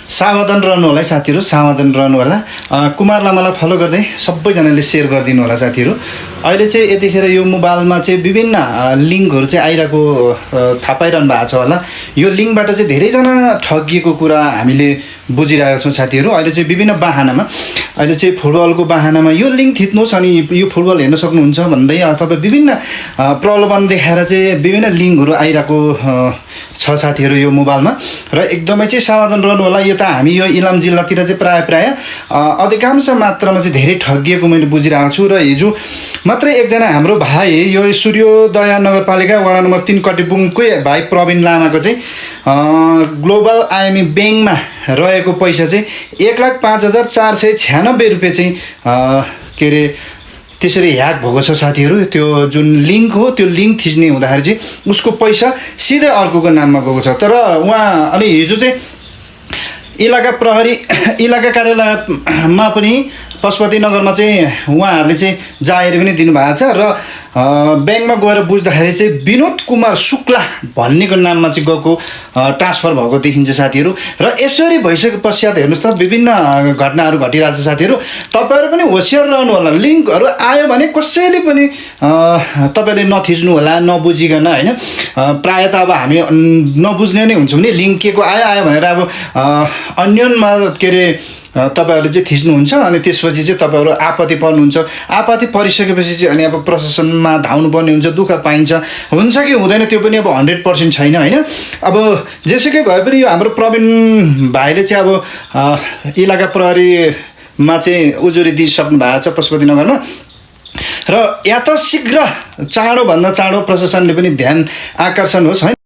सावधान रहनु होला है साथीहरू, सावधान रहनु होला। कुमार लामालाई फलो गर्दै सबैजनाले सेयर गरिदिनु होला साथीहरू। अहिले चाहिँ यतिखेर यो मोबाइलमा चाहिँ विभिन्न लिङ्कहरू चाहिँ आइरहेको थाहा पाइरहनु भएको छ होला। यो लिङ्कबाट चाहिँ धेरैजना ठगिएको कुरा हामीले बुझिरहेको छौँ साथीहरू। अहिले चाहिँ विभिन्न बाहनामा, अहिले चाहिँ फुटबलको बाहनामा यो लिङ्क थिच्नुहोस् अनि यो फुटबल हेर्न सक्नुहुन्छ भन्दै अथवा विभिन्न प्रलोभन देखाएर चाहिँ विभिन्न लिङ्कहरू आइरहेको छ साथीहरू यो मोबाइलमा। र एकदमै चाहिँ सावधान रहनु होला। यो त हामी यो इलाम जिल्लातिर चाहिँ प्राय अधिकांश मात्रामा चाहिँ धेरै ठगिएको मैले बुझिरहेको छु। र हिजो मात्रै एकजना हाम्रो भाइ यो सूर्योदय नगरपालिका वडा नम्बर 3 कटिबुङकै भाइ प्रवीण लामाको चाहिँ ग्लोबल आइएमई ब्याङ्कमा रहेको पैसा चाहिँ 1,05,496 रुपियाँ चाहिँ के अरे त्यसरी ह्याक भएको छ साथीहरू। त्यो जुन लिङ्क हो त्यो लिङ्क थिच्ने हुँदाखेरि चाहिँ उसको पैसा सिधै अर्कोको नाममा गएको छ। तर उहाँ अनि हिजो चाहिँ इलाका प्रहरी इलाका कार्यालयमा पनि पशुपतिनगरमा चाहिँ उहाँहरूले चाहिँ जाहेर पनि दिनुभएको छ। र ब्याङ्कमा गएर बुझ्दाखेरि चाहिँ विनोद कुमार शुक्ला भन्नेको नाममा चाहिँ गएको ट्रान्सफर भएको देखिन्छ साथीहरू। र यसरी भइसके पश्चात हेर्नुहोस् त विभिन्न घटनाहरू घटिरहेको छ साथीहरू। तपाईँहरू पनि होसियार रहनु होला। लिङ्कहरू आयो भने कसैले पनि तपाईँले नथिच्नु होला नबुझिकन होइन। प्रायः त अब हामी नबुझ्ने नै हुन्छौँ नि, लिङ्क के को आयो भनेर अब अन्यनमा के अरे तपाईँहरूले चाहिँ थिच्नुहुन्छ अनि त्यसपछि चाहिँ तपाईँहरू आपत्ति पर्नुहुन्छ। आपत्ति परिसकेपछि चाहिँ अनि अब प्रशासनमा धाउनुपर्ने हुन्छ, दुःख पाइन्छ, हुन्छ कि हुँदैन त्यो पनि अब 100% छैन होइन। अब जेसुकै भए पनि यो हाम्रो प्रवीण भाइले चाहिँ अब इलाका प्रहरीमा चाहिँ उजुरी दिइसक्नु भएको छ पशुपतिनगरमा। र या त शीघ्र चाँडोभन्दा चाँडो प्रशासनले पनि ध्यान आकर्षण होस् है।